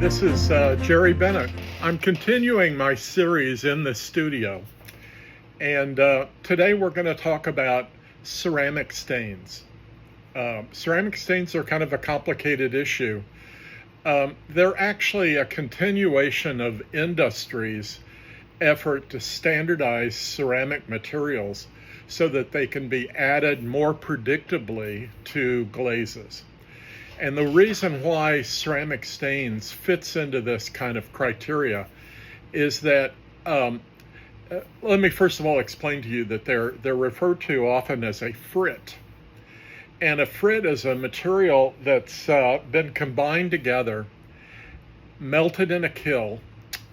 This is Jerry Bennett. I'm continuing my series in the studio, and today we're going to talk about ceramic stains. Ceramic stains are kind of a complicated issue. They're actually a continuation of industry's effort to standardize ceramic materials so that they can be added more predictably to glazes. And the reason why ceramic stains fits into this kind of criteria is that, let me first of all explain to you that they're referred to often as a frit. And a frit is a material that's been combined together, melted in a kiln.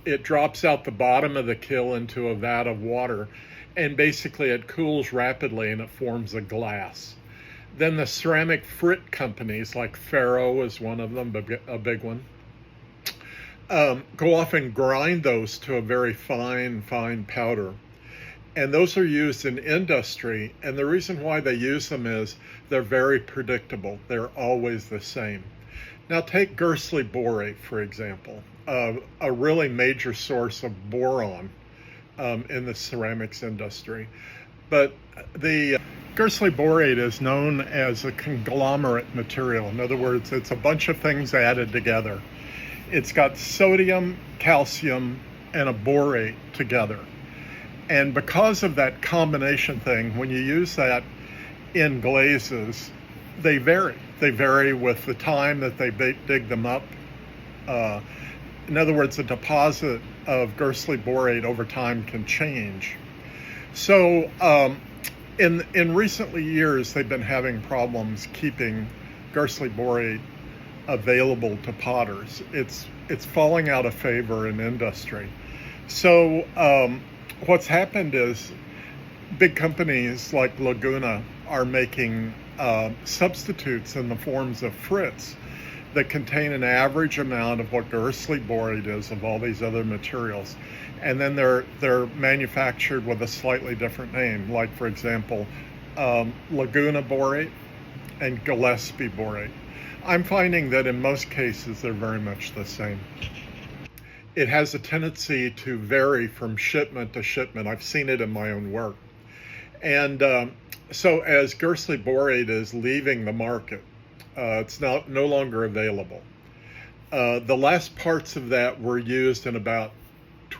It drops out the bottom of the kiln into a vat of water, and basically it cools rapidly and it forms a glass. Then the ceramic frit companies, like Faro is one of them, a big one, go off and grind those to a very fine powder. And those are used in industry. And the reason why they use them is they're very predictable. They're always the same. Now take Gillespie borate, for example, a really major source of boron in the ceramics industry. But the Gillespie borate is known as a conglomerate material. In other words, it's a bunch of things added together. It's got sodium, calcium, and a borate together. And because of that combination thing, when you use that in glazes, they vary. They vary with the time that they dig them up. In other words, the deposit of Gillespie borate over time can change. So in recent years, they've been having problems keeping Gillespie borate available to potters. It's falling out of favor in industry. So what's happened is big companies like Laguna are making substitutes in the forms of frits that contain an average amount of what Gillespie borate is of all these other materials. And then they're manufactured with a slightly different name, like, for example, Laguna borate and Gillespie borate. I'm finding that in most cases, they're very much the same. It has a tendency to vary from shipment to shipment. I've seen it in my own work. And so as Gillespie borate is leaving the market, it's no longer available. The last parts of that were used in about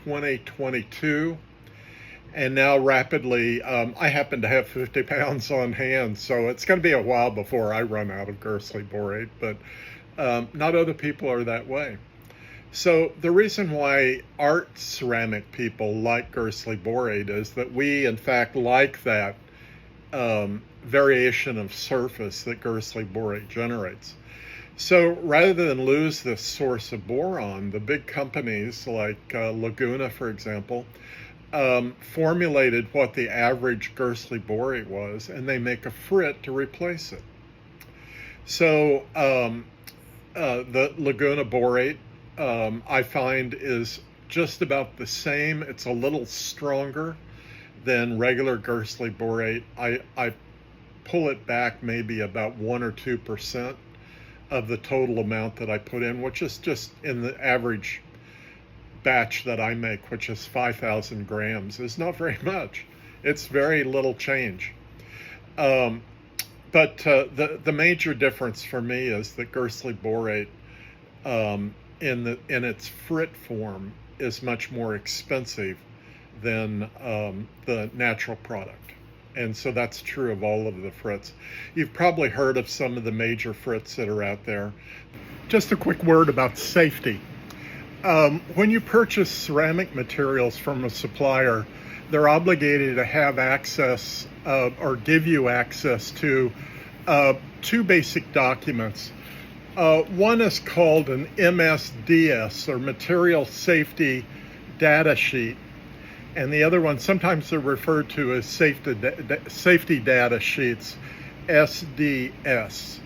2022, and now rapidly, I happen to have 50 pounds on hand, so it's going to be a while before I run out of Gillespie borate, but not other people are that way. So the reason why art ceramic people like Gillespie borate is that we, in fact, like that variation of surface that Gillespie borate generates. So rather than lose this source of boron, the big companies like Laguna, for example, formulated what the average Gillespie borate was, and they make a frit to replace it. So the Laguna borate, I find, is just about the same. It's a little stronger than regular Gillespie borate. I pull it back maybe about 1 or 2% of the total amount that I put in, which is just in the average batch that I make, which is 5,000 grams, is not very much. It's very little change. But the major difference for me is that Gillespie borate in its frit form is much more expensive than the natural product. And so that's true of all of the frits. You've probably heard of some of the major frits that are out there. Just a quick word about safety. When you purchase ceramic materials from a supplier, they're obligated to have access or give you access to two basic documents. One is called an MSDS, or Material Safety Data Sheet. And the other one, sometimes they're referred to as safety data sheets, SDS.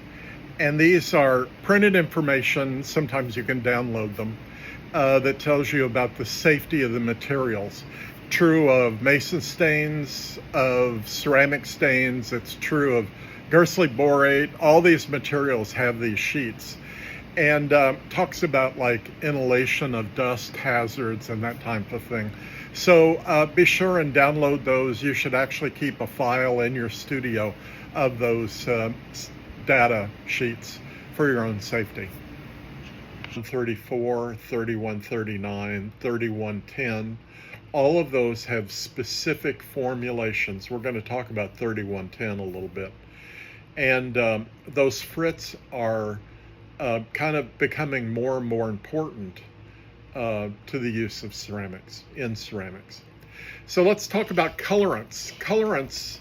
And these are printed information, sometimes you can download them, that tells you about the safety of the materials. True of mason stains, of ceramic stains, it's true of Gillespie borate. All these materials have these sheets. and talks about like inhalation of dust hazards and that type of thing. So be sure and download those. You should actually keep a file in your studio of those data sheets for your own safety. 34, 3139, 3110, all of those have specific formulations. We're going to talk about 3110 a little bit. And those frits are kind of becoming more and more important to the use of ceramics, in ceramics. So let's talk about colorants. Colorants,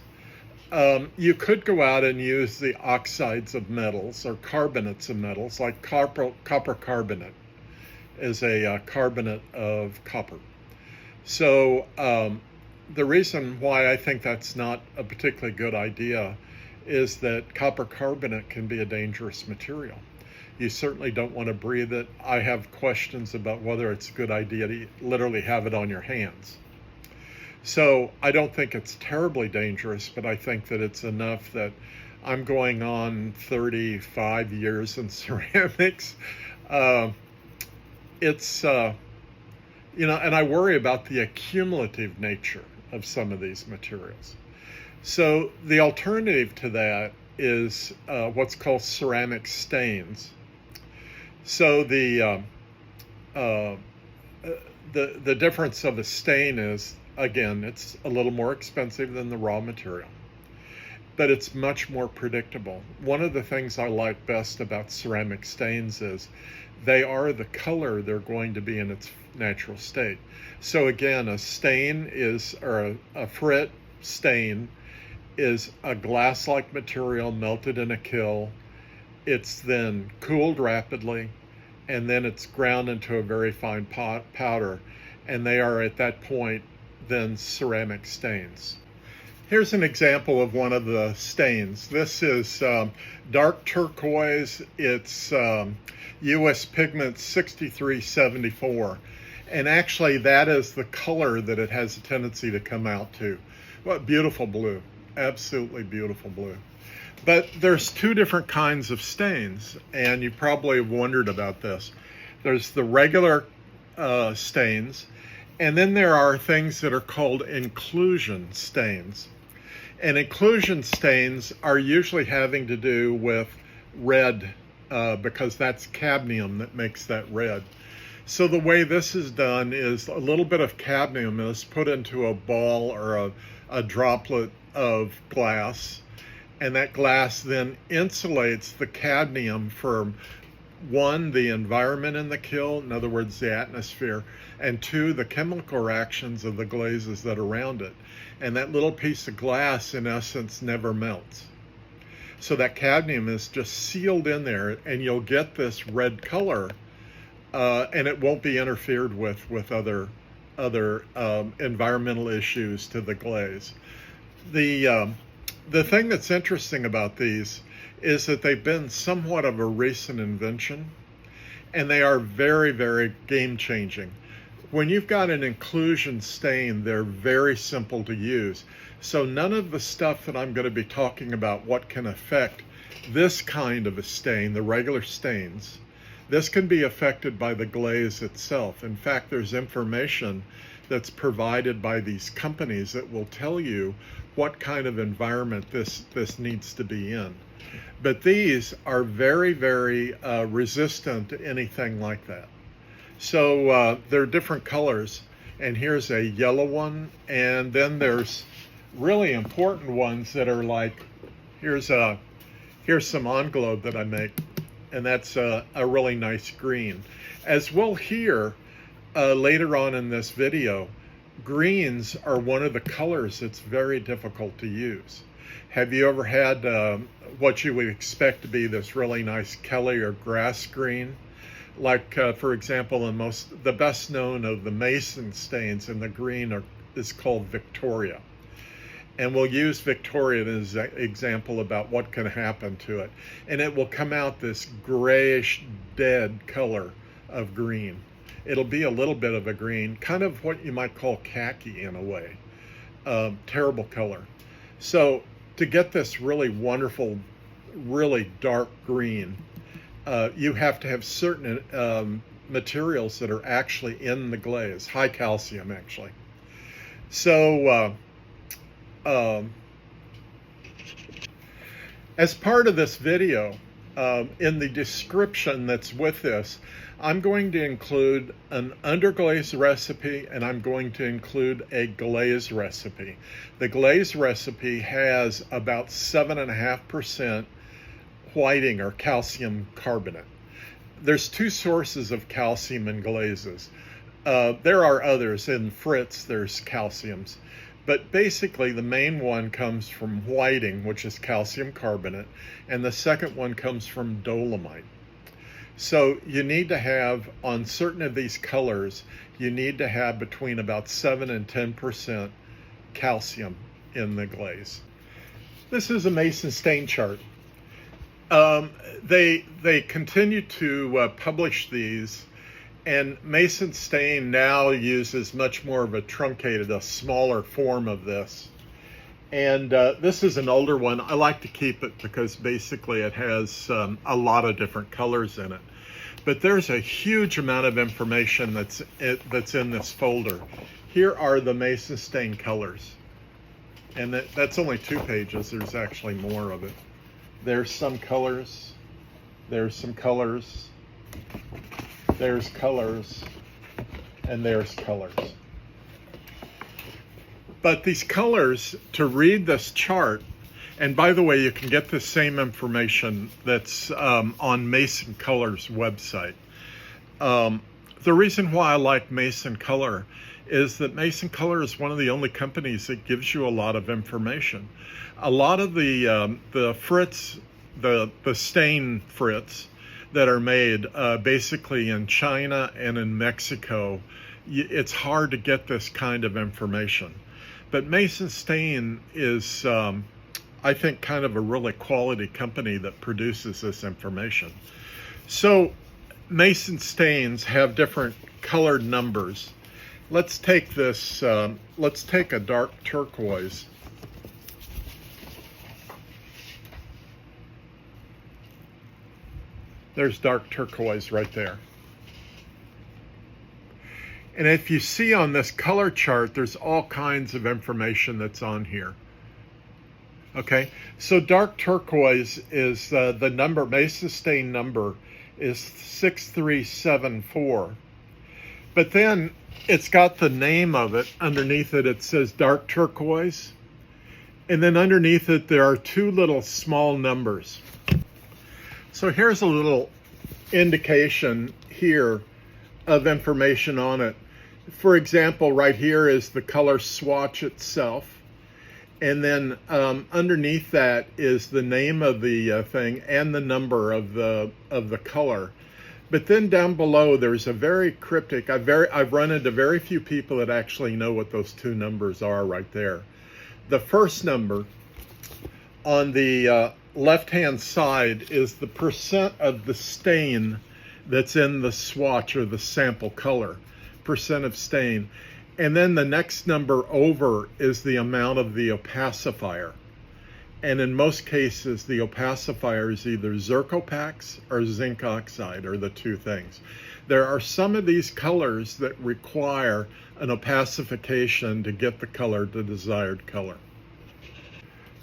you could go out and use the oxides of metals or carbonates of metals, like copper carbonate is a carbonate of copper. So the reason why I think that's not a particularly good idea is that copper carbonate can be a dangerous material. You certainly don't want to breathe it. I have questions about whether it's a good idea to literally have it on your hands. So I don't think it's terribly dangerous, but I think that it's enough that I'm going on 35 years in ceramics. You know, and I worry about the accumulative nature of some of these materials. So the alternative to that is what's called ceramic stains. So the difference of a stain is, again, it's a little more expensive than the raw material, but it's much more predictable. One of the things I like best about ceramic stains is they are the color they're going to be in its natural state. So again, a stain is, or a frit stain is a glass-like material melted in a kiln. It's then cooled rapidly, and then it's ground into a very fine powder, and they are at that point then ceramic stains. Here's an example of one of the stains. This is dark turquoise. It's US pigment 6374. And actually that is the color that it has a tendency to come out to. What beautiful blue, absolutely beautiful blue. But there's two different kinds of stains, and you probably have wondered about this. There's the regular stains, and then there are things that are called inclusion stains. And inclusion stains are usually having to do with red, because that's cadmium that makes that red. So the way this is done is a little bit of cadmium is put into a ball or a droplet of glass, and that glass then insulates the cadmium from, one, the environment in the kiln, in other words, the atmosphere, and two, the chemical reactions of the glazes that are around it. And that little piece of glass, in essence, never melts. So that cadmium is just sealed in there, and you'll get this red color, and it won't be interfered with other environmental issues to the glaze. The thing that's interesting about these is that they've been somewhat of a recent invention, and they are very, very game-changing. When you've got an inclusion stain, they're very simple to use. So none of the stuff that I'm going to be talking about, what can affect this kind of a stain, the regular stains, this can be affected by the glaze itself. In fact, there's information that's provided by these companies that will tell you what kind of environment this needs to be in. But these are very, very resistant to anything like that. So they're different colors, and here's a yellow one, and then there's really important ones that are like, here's some on-globe that I make, and that's a really nice green. As we'll hear later on in this video, greens are one of the colors that's very difficult to use. Have you ever had what you would expect to be this really nice Kelly or grass green? Like, for example, the best known of the Mason stains in the green is called Victoria. And we'll use Victoria as an example about what can happen to it. And it will come out this grayish, dead color of green. It'll be a little bit of a green, kind of what you might call khaki in a way. Terrible color. So to get this really wonderful, really dark green, you have to have certain materials that are actually in the glaze, high calcium actually. So as part of this video, in the description that's with this, I'm going to include an underglaze recipe and I'm going to include a glaze recipe. The glaze recipe has about 7.5% whiting or calcium carbonate. There's two sources of calcium in glazes. There are others. In Frits, there's calciums. But basically, the main one comes from whiting, which is calcium carbonate, and the second one comes from dolomite. So you need to have, on certain of these colors, you need to have between about 7 and 10% calcium in the glaze. This is a Mason stain chart. They continue to publish these, and Mason stain now uses much more of a truncated, a smaller form of this. And this is an older one. I like to keep it because basically it has a lot of different colors in it. But there's a huge amount of information that's in this folder. Here are the Mason stain colors. And that's only 2 pages. There's actually more of it. There's some colors. There's some colors. There's colors. And there's colors. But these colors, to read this chart, and by the way, you can get the same information that's on Mason Color's website. The reason why I like Mason Color is that Mason Color is one of the only companies that gives you a lot of information. A lot of the Frits, the stain Frits that are made basically in China and in Mexico, it's hard to get this kind of information. But Mason Stain is, I think, kind of a really quality company that produces this information. So Mason stains have different colored numbers. Let's take this, let's take a dark turquoise. There's dark turquoise right there. And if you see on this color chart, there's all kinds of information that's on here. Okay, so dark turquoise is the number, Mason stain number is 6374. But then it's got the name of it. Underneath it, it says dark turquoise. And then underneath it, there are 2 little small numbers. So here's a little indication here of information on it. For example, right here is the color swatch itself. And then underneath that is the name of the thing and the number of the color. But then down below, there's a very cryptic, I've run into very few people that actually know what those 2 numbers are right there. The first number on the left-hand side is the percent of the stain that's in the swatch or the sample color, percent of stain. And then the next number over is the amount of the opacifier. And in most cases, the opacifier is either Zircopax or zinc oxide, or the 2 things. There are some of these colors that require an opacification to get the color, the desired color.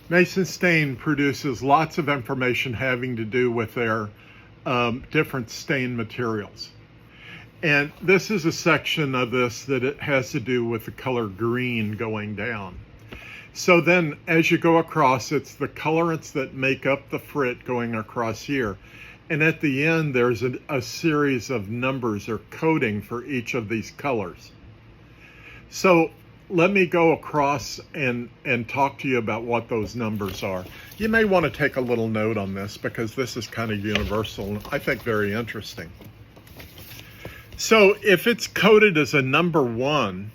Mason Stain produces lots of information having to do with their different stain materials. And this is a section of this that it has to do with the color green going down. So then as you go across, it's the colorants that make up the Frit going across here. And at the end, there's a series of numbers or coding for each of these colors. So let me go across and talk to you about what those numbers are. You may want to take a little note on this because this is kind of universal and I think very interesting. So if it's coded as a number 1,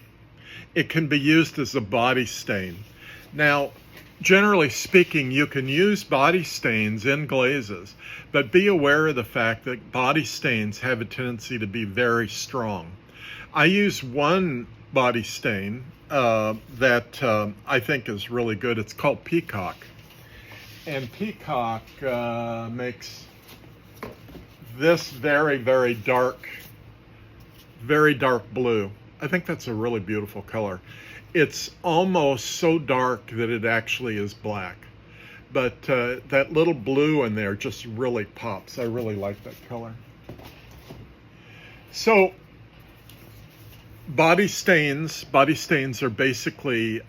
it can be used as a body stain. Now, generally speaking, you can use body stains in glazes, but be aware of the fact that body stains have a tendency to be very strong. I use one body stain that I think is really good. It's called Peacock. And Peacock makes this very, very dark blue. I think that's a really beautiful color. It's almost so dark that it actually is black. But that little blue in there just really pops. I really like that color. So body stains are basically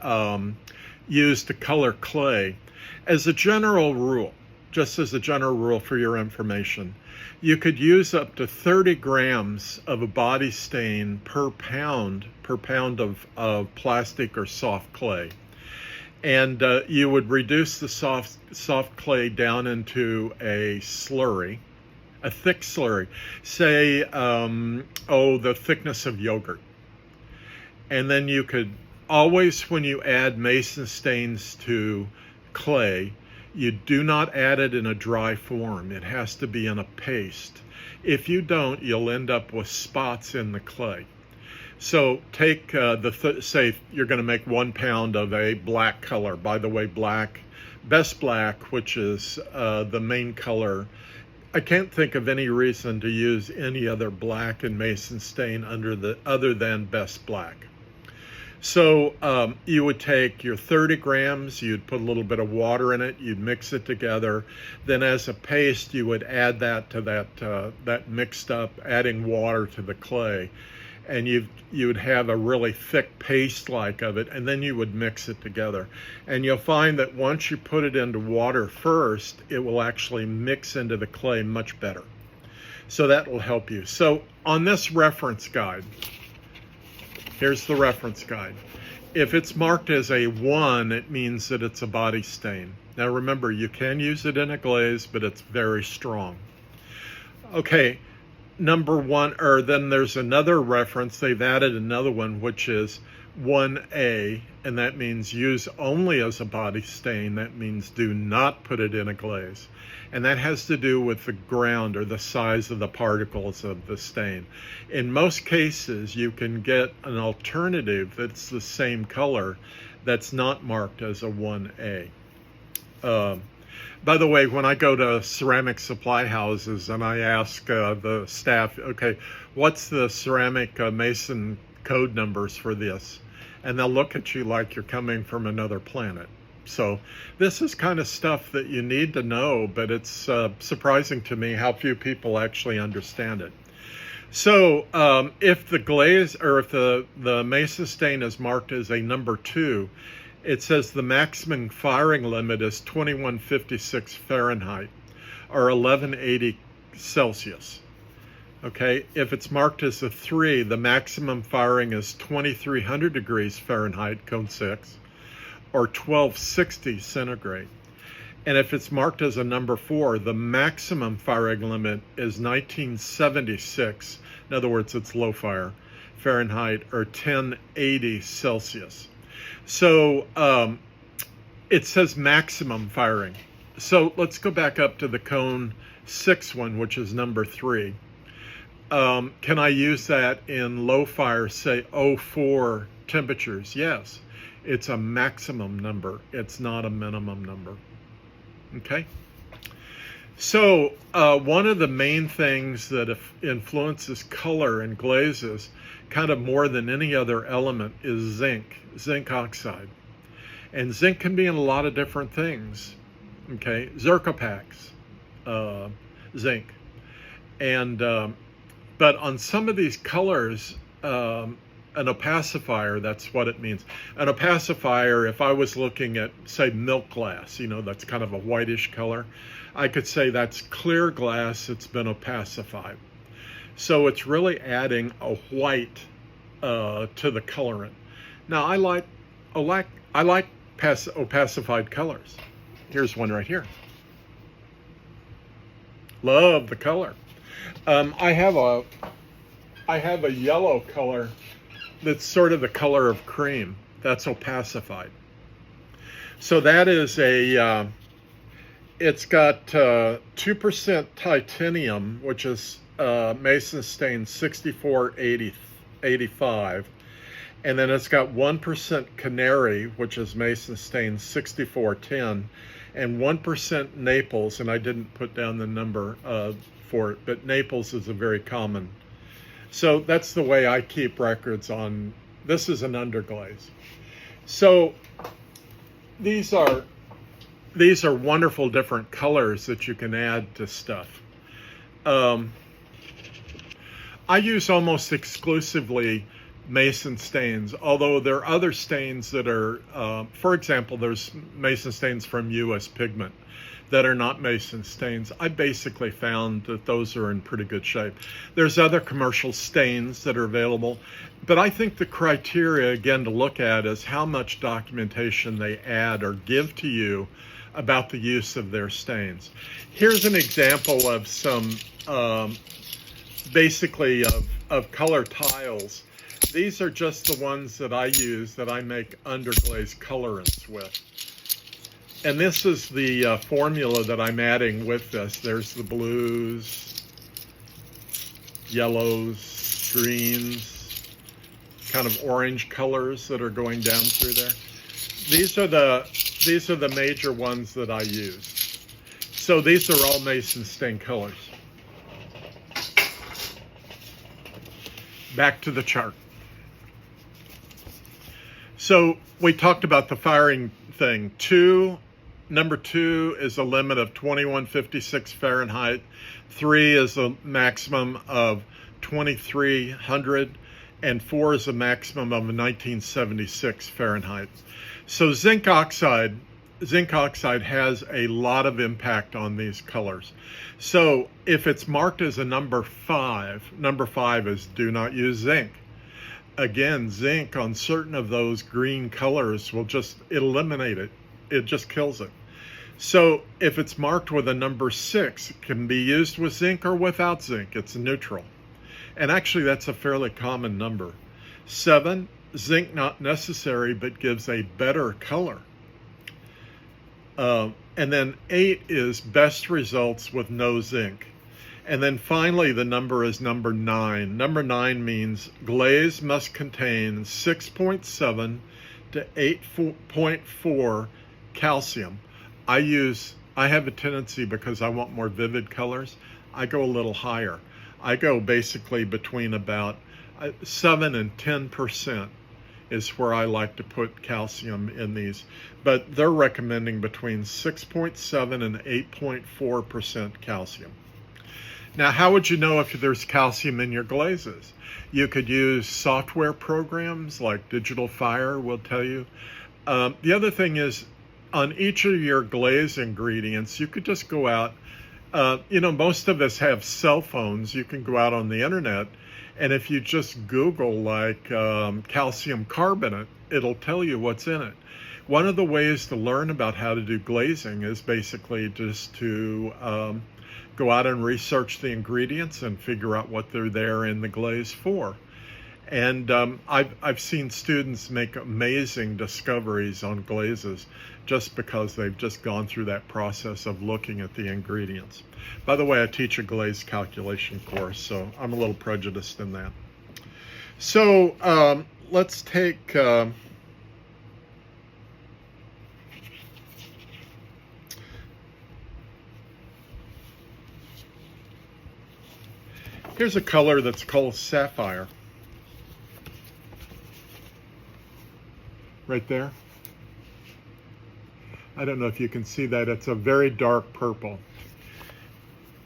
used to color clay. As a general rule, just as a general rule for your information, you could use up to 30 grams of a body stain per pound of plastic or soft clay. And you would reduce the soft clay down into a slurry, a thick slurry, say, the thickness of yogurt. And then you could always, when you add mason stains to clay, you do not add it in a dry form. It has to be in a paste. If you don't, you'll end up with spots in the clay. So take say you're going to make 1 pound of a black color. By the way, black, best black, which is the main color. I can't think of any reason to use any other black in mason stain other than best black. So you would take your 30 grams, you'd put a little bit of water in it, you'd mix it together. Then as a paste, you would add that to that mixed up, adding water to the clay. And you would have a really thick paste like of it, and then you would mix it together. And you'll find that once you put it into water first, it will actually mix into the clay much better. So that will help you. So on this reference guide, here's the reference guide. If it's marked as a 1, it means that it's a body stain. Now remember, you can use it in a glaze, but it's very strong. Okay. Number 1, or then there's another reference, they've added another one, which is 1A, and that means use only as a body stain. That means do not put it in a glaze. And that has to do with the ground or the size of the particles of the stain. In most cases, you can get an alternative that's the same color that's not marked as a 1A. By the way, when I go to ceramic supply houses and I ask the staff, okay, what's the ceramic mason code numbers for this? And they'll look at you like you're coming from another planet. So this is kind of stuff that you need to know, but it's surprising to me how few people actually understand it. So if the glaze, or if the mason stain is marked as a number 2, it says the maximum firing limit is 2156 Fahrenheit or 1180 Celsius. Okay, if it's marked as a 3, the maximum firing is 2300 degrees Fahrenheit, code 6, or 1260 centigrade. And if it's marked as a number 4, the maximum firing limit is 1976, in other words, it's low fire, Fahrenheit, or 1080 Celsius. So it says maximum firing. So let's go back up to the cone 6 one, which is number 3. Can I use that in low fire, say 04 temperatures? Yes, it's a maximum number. It's not a minimum number. Okay. So one of the main things that influences color in glazes, kind of more than any other element, is zinc oxide. And zinc can be in a lot of different things. Okay, Zircopax, zinc. And but on some of these colors, an opacifier, that's what it means. An opacifier, if I was looking at, say, milk glass, you know, that's kind of a whitish color, I could say that's clear glass that's been opacified. So it's really adding a white to the colorant. Now I like opacified colors. Here's one right here. Love the color. I have a yellow color that's sort of the color of cream. That's opacified. So that is a, it's got 2% titanium, which is mason stain 6485, and then it's got 1% canary, which is mason stain 6410, and 1% Naples, and I didn't put down the number for it, but Naples is a very common. So that's the way I keep records on. This is an underglaze. So these are wonderful different colors that you can add to stuff. I use almost exclusively Mason stains, although there are other stains that are, for example, there's Mason stains from US Pigment that are not Mason stains. I basically found that those are in pretty good shape. There's other commercial stains that are available, but I think the criteria, again, to look at is how much documentation they add or give to you about the use of their stains. Here's an example of some, basically of color tiles. These are just the ones that I use that I make underglaze colorants with. And this is the formula that I'm adding with this. There's the blues, yellows, greens, kind of orange colors that are going down through there. These are the major ones that I use. So these are all Mason stain colors. Back to the chart. So we talked about the firing thing. Number 2 is a limit of 2156 Fahrenheit. 3 is a maximum of 2300, and 4 is a maximum of 1976 Fahrenheit. So zinc oxide has a lot of impact on these colors. So if it's marked as a number 5 is do not use zinc. Again, zinc on certain of those green colors will just eliminate it. It just kills it. So if it's marked with a number 6, it can be used with zinc or without zinc. It's neutral. And actually that's a fairly common number. 7, zinc not necessary, but gives a better color. And then 8 is best results with no zinc. And then finally, the number is number 9. Number 9 means glaze must contain 6.7 to 8.4 calcium. I have a tendency, because I want more vivid colors, I go a little higher. I go basically between about 7 and 10% is where I like to put calcium in these. But they're recommending between 6.7 and 8.4% calcium. Now, how would you know if there's calcium in your glazes? You could use software programs like Digital Fire will tell you. The other thing is, on each of your glaze ingredients, you could just go out. Most of us have cell phones. You can go out on the internet, and if you just Google like calcium carbonate, it'll tell you what's in it. One of the ways to learn about how to do glazing is basically just to go out and research the ingredients and figure out what they're there in the glaze for. And I've seen students make amazing discoveries on glazes just because they've just gone through that process of looking at the ingredients. By the way, I teach a glaze calculation course, so I'm a little prejudiced in that. So let's take here's a color that's called sapphire. Right there. I don't know if you can see that. It's a very dark purple.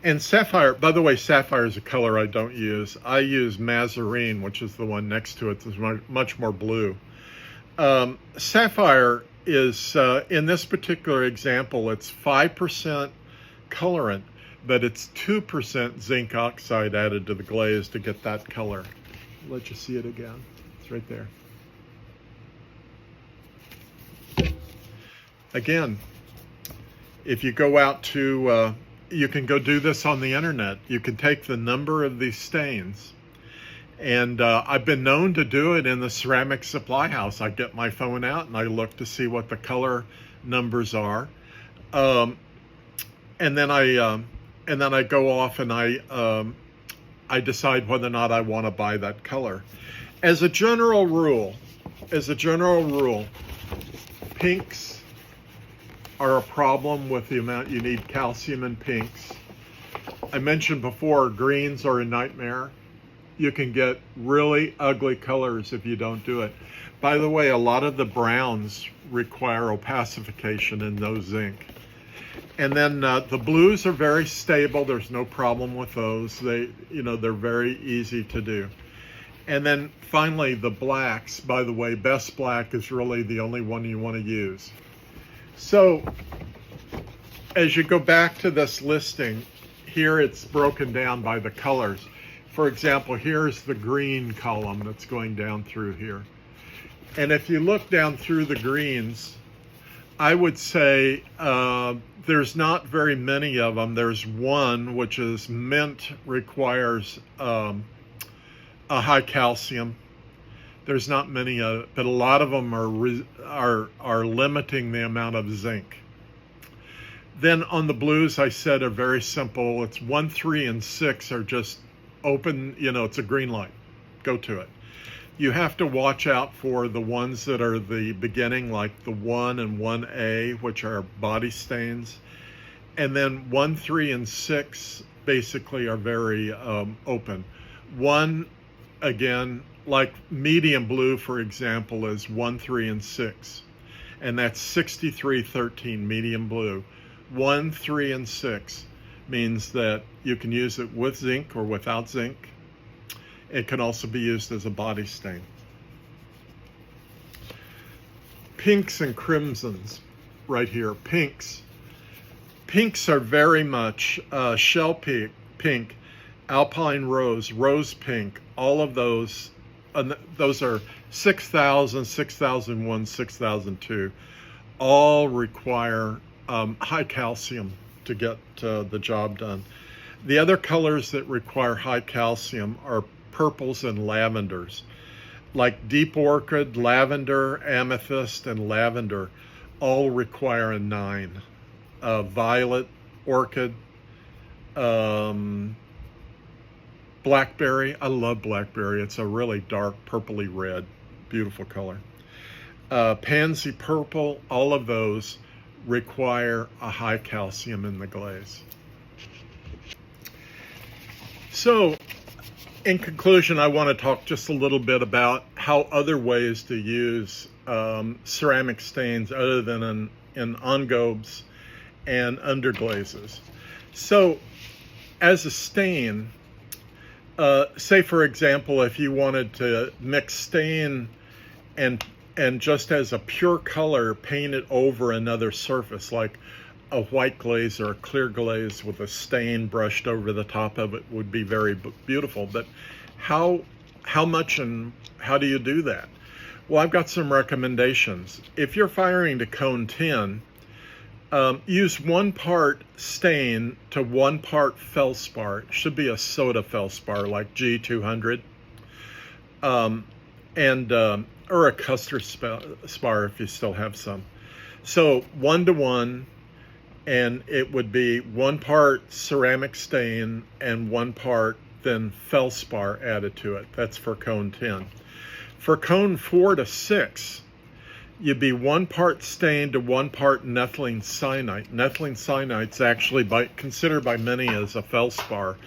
And sapphire, by the way, sapphire is a color I don't use. I use Mazarine, which is the one next to it. It's much more blue. Sapphire is, in this particular example, it's 5% colorant, but it's 2% zinc oxide added to the glaze to get that color. I'll let you see it again. It's right there. Again, if you go out to, you can go do this on the internet. You can take the number of these stains, and I've been known to do it in the ceramic supply house. I get my phone out and I look to see what the color numbers are, and then I go off and I decide whether or not I want to buy that color. As a general rule, pinks, are a problem with the amount you need calcium in pinks. I mentioned before, greens are a nightmare. You can get really ugly colors if you don't do it. By the way, a lot of the browns require opacification and no zinc. And then the blues are very stable. There's no problem with those. They're very easy to do. And then finally, the blacks. By the way, best black is really the only one you want to use. So as you go back to this listing, here it's broken down by the colors. For example, here's the green column that's going down through here. And if you look down through the greens, I would say there's not very many of them. There's one, which is mint, requires a high calcium. There's not many of it, but a lot of them are limiting the amount of zinc. Then on the blues, I said, are very simple. It's 1, 3, and 6 are just open, it's a green light. Go to it. You have to watch out for the ones that are the beginning, like the 1 and 1A, which are body stains. And then 1, 3, and 6 basically are very open. 1, again, like medium blue, for example, is 1, 3, and 6. And that's 6313 medium blue. 1, 3, and 6 means that you can use it with zinc or without zinc. It can also be used as a body stain. Pinks and crimsons right here. Pinks. Pinks are very much shell pink, alpine rose, rose pink, all of those. Those are 6000, 6001, 6002. All require high calcium to get the job done. The other colors that require high calcium are purples and lavenders, like deep orchid, lavender, amethyst, and lavender all require a 9. Violet, orchid, blackberry. I love blackberry. It's a really dark purpley red, beautiful color. Pansy purple, all of those require a high calcium in the glaze. So in conclusion, I want to talk just a little bit about how other ways to use ceramic stains other than in engobes and underglazes. So as a stain, say for example, if you wanted to mix stain and just as a pure color, paint it over another surface, like a white glaze or a clear glaze with a stain brushed over the top of it would be very beautiful. But how much and how do you do that? Well, I've got some recommendations. If you're firing to cone 10, use 1 part stain to 1 part Feldspar. It should be a soda Feldspar like G200. Or a custard spar if you still have some. So 1 to 1, and it would be 1 part ceramic stain and 1 part then Feldspar added to it. That's for cone 10. For cone 4 to 6, you'd be 1 part stain to 1 part Nepheline Syenite. Nepheline Syenite's actually considered by many as a Feldspar.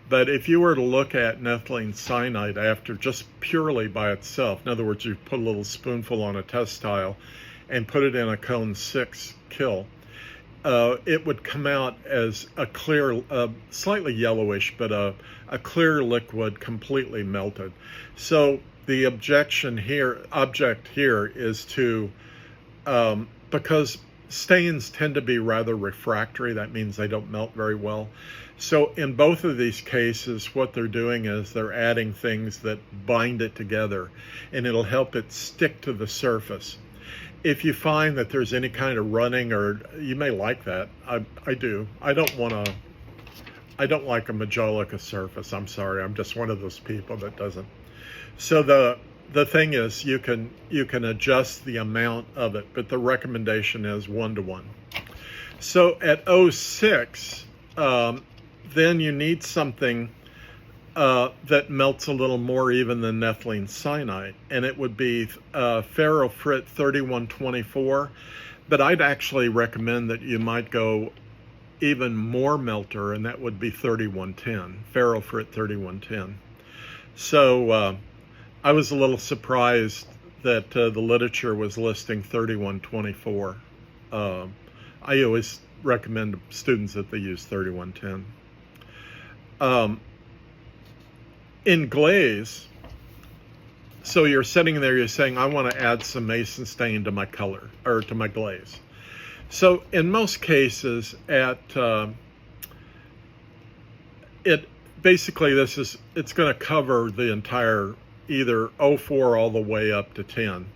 But if you were to look at Nepheline Syenite after just purely by itself, in other words, you put a little spoonful on a test tile and put it in a cone 6 kill, it would come out as a clear, slightly yellowish, but a clear liquid completely melted. So the object here is to, because stains tend to be rather refractory, that means they don't melt very well. So in both of these cases, what they're doing is they're adding things that bind it together, and it'll help it stick to the surface. If you find that there's any kind of running, or you may like that, I do. I don't like a majolica surface. I'm sorry, I'm just one of those people that doesn't. So the thing is, you can adjust the amount of it, but the recommendation is 1 to 1. So at 06, then you need something that melts a little more even than Nepheline Syenite, and it would be Frit 3124. But I'd actually recommend that you might go even more melter, and that would be 3110, Ferro Frit 3110. So I was a little surprised that the literature was listing 3124. I always recommend to students that they use 3110. In glaze, so you're sitting there, you're saying, I want to add some mason stain to my color, or to my glaze. So in most cases, it's going to cover the entire, either 04 all the way up to 10.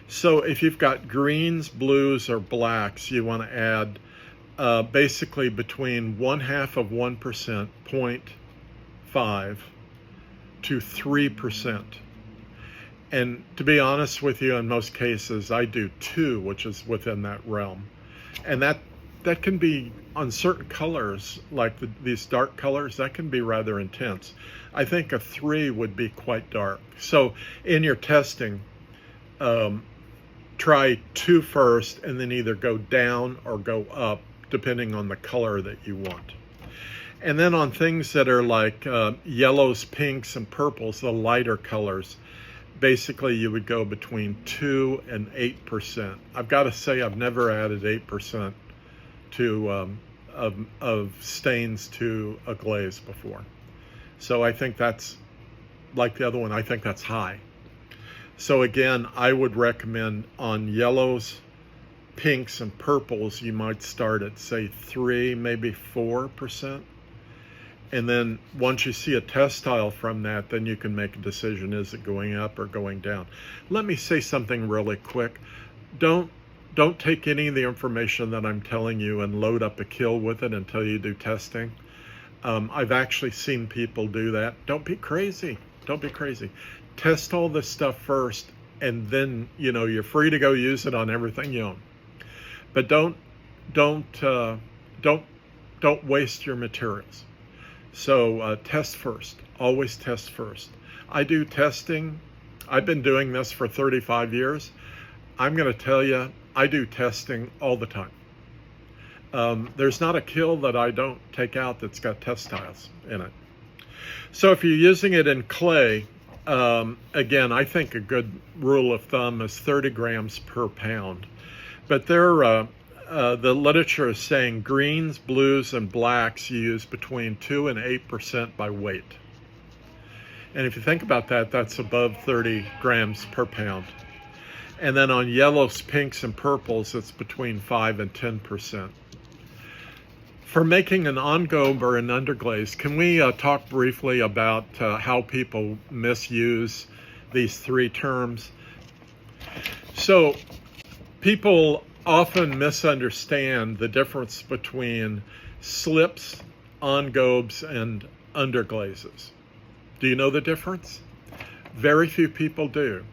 So if you've got greens, blues, or blacks, you want to add basically between 0.5%, 0.5 to 3%. And to be honest with you, in most cases, I do 2, which is within that realm. And that can be, on certain colors, like these dark colors, that can be rather intense. I think a 3 would be quite dark. So in your testing, try 2 first, and then either go down or go up, depending on the color that you want. And then on things that are like yellows, pinks, and purples, the lighter colors, basically you would go between 2 and 8%. I've got to say, I've never added 8% to of stains to a glaze before. So I think that's, like the other one, I think that's high. So again, I would recommend on yellows, pinks, and purples, you might start at, say, 3, maybe 4%. And then once you see a test tile from that, then you can make a decision, is it going up or going down? Let me say something really quick. Don't take any of the information that I'm telling you and load up a kill with it until you do testing. I've actually seen people do that. Don't be crazy. Don't be crazy. Test all this stuff first, and then, you know, you're free to go use it on everything you own. But don't waste your materials. So test first. Always test first. I do testing. I've been doing this for 35 years. I'm going to tell you, I do testing all the time. There's not a kill that I don't take out that's got test tiles in it. So if you're using it in clay, again, I think a good rule of thumb is 30 grams per pound. But the literature is saying greens, blues, and blacks you use between 2 and 8% by weight. And if you think about that, that's above 30 grams per pound. And then on yellows, pinks, and purples, it's between 5 and 10%. For making an engobe or an underglaze, can we talk briefly about how people misuse these 3 terms? So people often misunderstand the difference between slips, engobes, and underglazes. Do you know the difference? Very few people do.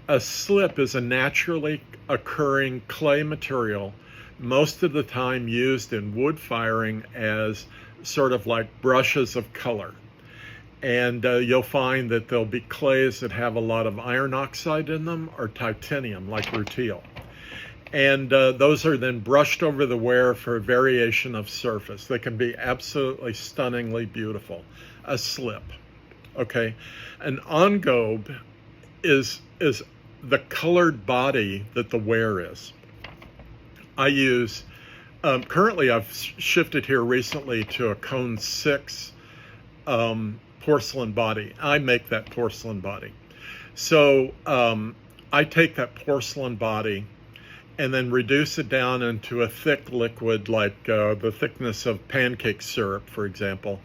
A slip is a naturally occurring clay material, most of the time used in wood firing as sort of like brushes of color. And you'll find that there'll be clays that have a lot of iron oxide in them, or titanium, like rutile. And those are then brushed over the wear for a variation of surface. They can be absolutely stunningly beautiful. A slip, okay? An engobe is the colored body that the wear is. I use, currently I've shifted here recently to a cone 6 porcelain body. I make that porcelain body. So I take that porcelain body and then reduce it down into a thick liquid, like the thickness of pancake syrup, for example.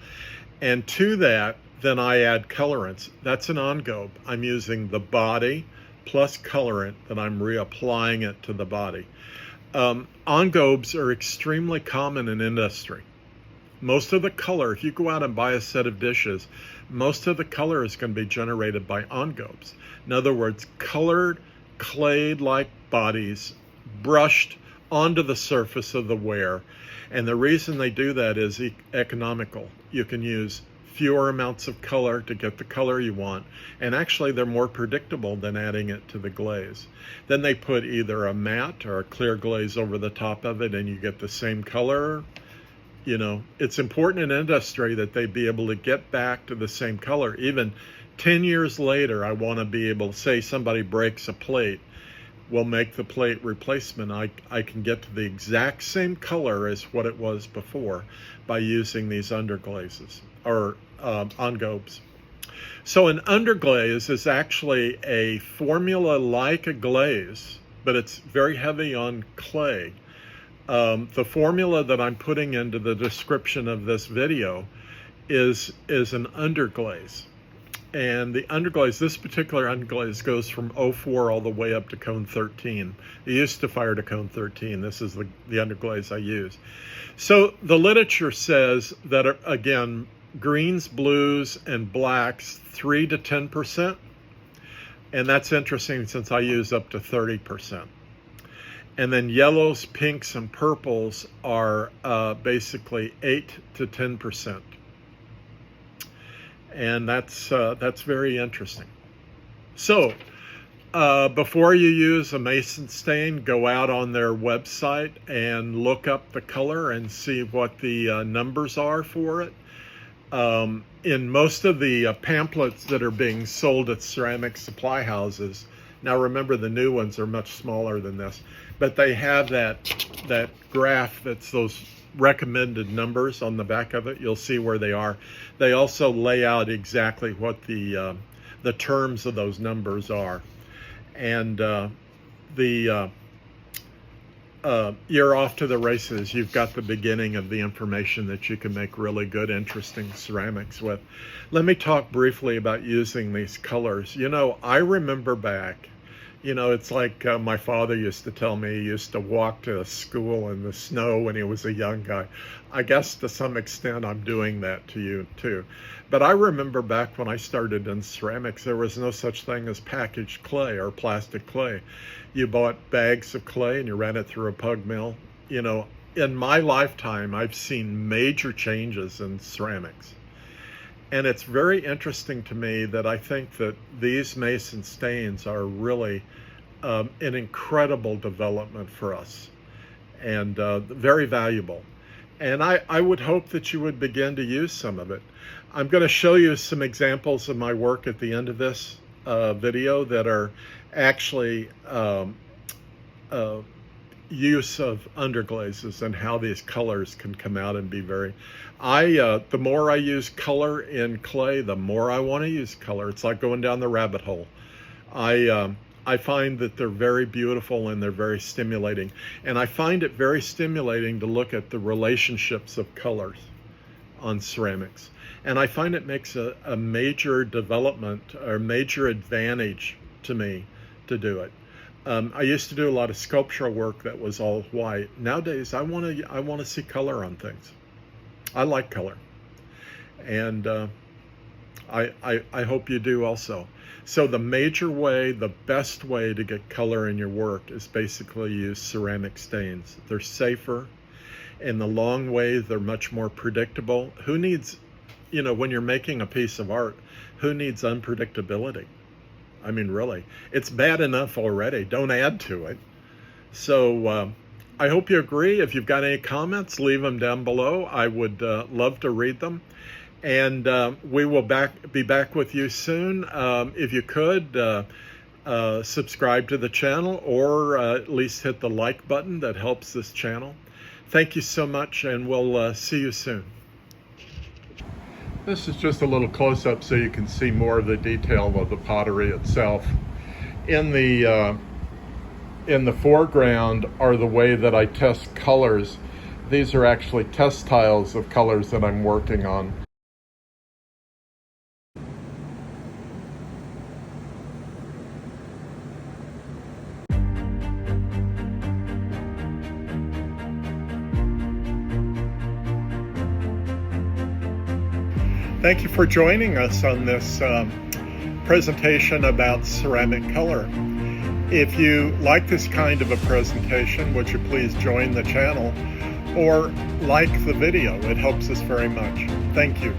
And to that, then I add colorants. That's an engobe. I'm using the body plus colorant, that I'm reapplying it to the body. Engobes are extremely common in industry. Most of the color, if you go out and buy a set of dishes, most of the color is going to be generated by engobes. In other words, colored, clay-like bodies brushed onto the surface of the ware. And the reason they do that is economical. You can use fewer amounts of color to get the color you want. And actually, they're more predictable than adding it to the glaze. Then they put either a matte or a clear glaze over the top of it, and you get the same color. You know, it's important in industry that they be able to get back to the same color. Even 10 years later, I want to be able to say somebody breaks a plate, we'll make the plate replacement. I can get to the exact same color as what it was before by using these underglazes or engobes. So an underglaze is actually a formula like a glaze, but it's very heavy on clay. The formula that I'm putting into the description of this video is an underglaze. And the underglaze, this particular underglaze goes from 04 all the way up to cone 13. It used to fire to cone 13. This is the underglaze I use. So the literature says that, again, greens, blues, and blacks, 3 to 10%. And that's interesting since I use up to 30%. And then yellows, pinks, and purples are basically 8 to 10%. And that's very interesting. So before you use a mason stain, go out on their website and look up the color and see what the numbers are for it. In most of the pamphlets that are being sold at ceramic supply houses, now remember the new ones are much smaller than this, but they have that graph that's those recommended numbers on the back of it. You'll see where they are. They also lay out exactly what the terms of those numbers are. And you're off to the races. You've got the beginning of the information that you can make really good, interesting ceramics with. Let me talk briefly about using these colors. You know, I remember back, you know, it's like my father used to tell me he used to walk to school in the snow when he was a young guy. I guess to some extent I'm doing that to you too. But I remember back when I started in ceramics, there was no such thing as packaged clay or plastic clay. You bought bags of clay and you ran it through a pug mill. You know, in my lifetime, I've seen major changes in ceramics. And it's very interesting to me that I think that these mason stains are really an incredible development for us and very valuable. And I would hope that you would begin to use some of it. I'm going to show you some examples of my work at the end of this video that are actually use of underglazes and how these colors can come out and be very, the more I use color in clay, the more I want to use color. It's like going down the rabbit hole. I find that they're very beautiful and they're very stimulating. And I find it very stimulating to look at the relationships of colors on ceramics. And I find it makes a major development or major advantage to me to do it. I used to do a lot of sculptural work that was all white. Nowadays, I want to see color on things. I like color, and I hope you do also. So the major way, the best way to get color in your work is basically use ceramic stains. They're safer. In the long way, they're much more predictable. Who needs, you know, when you're making a piece of art, who needs unpredictability? I mean, really, it's bad enough already. Don't add to it. So I hope you agree. If you've got any comments, leave them down below. I would love to read them. And we will be back with you soon. If you could, subscribe to the channel or at least hit the like button. That helps this channel. Thank you so much, and we'll see you soon. This is just a little close-up so you can see more of the detail of the pottery itself. In the foreground are the way that I test colors. These are actually test tiles of colors that I'm working on. Thank you for joining us on this presentation about ceramic color. If you like this kind of a presentation, would you please join the channel or like the video? It helps us very much. Thank you.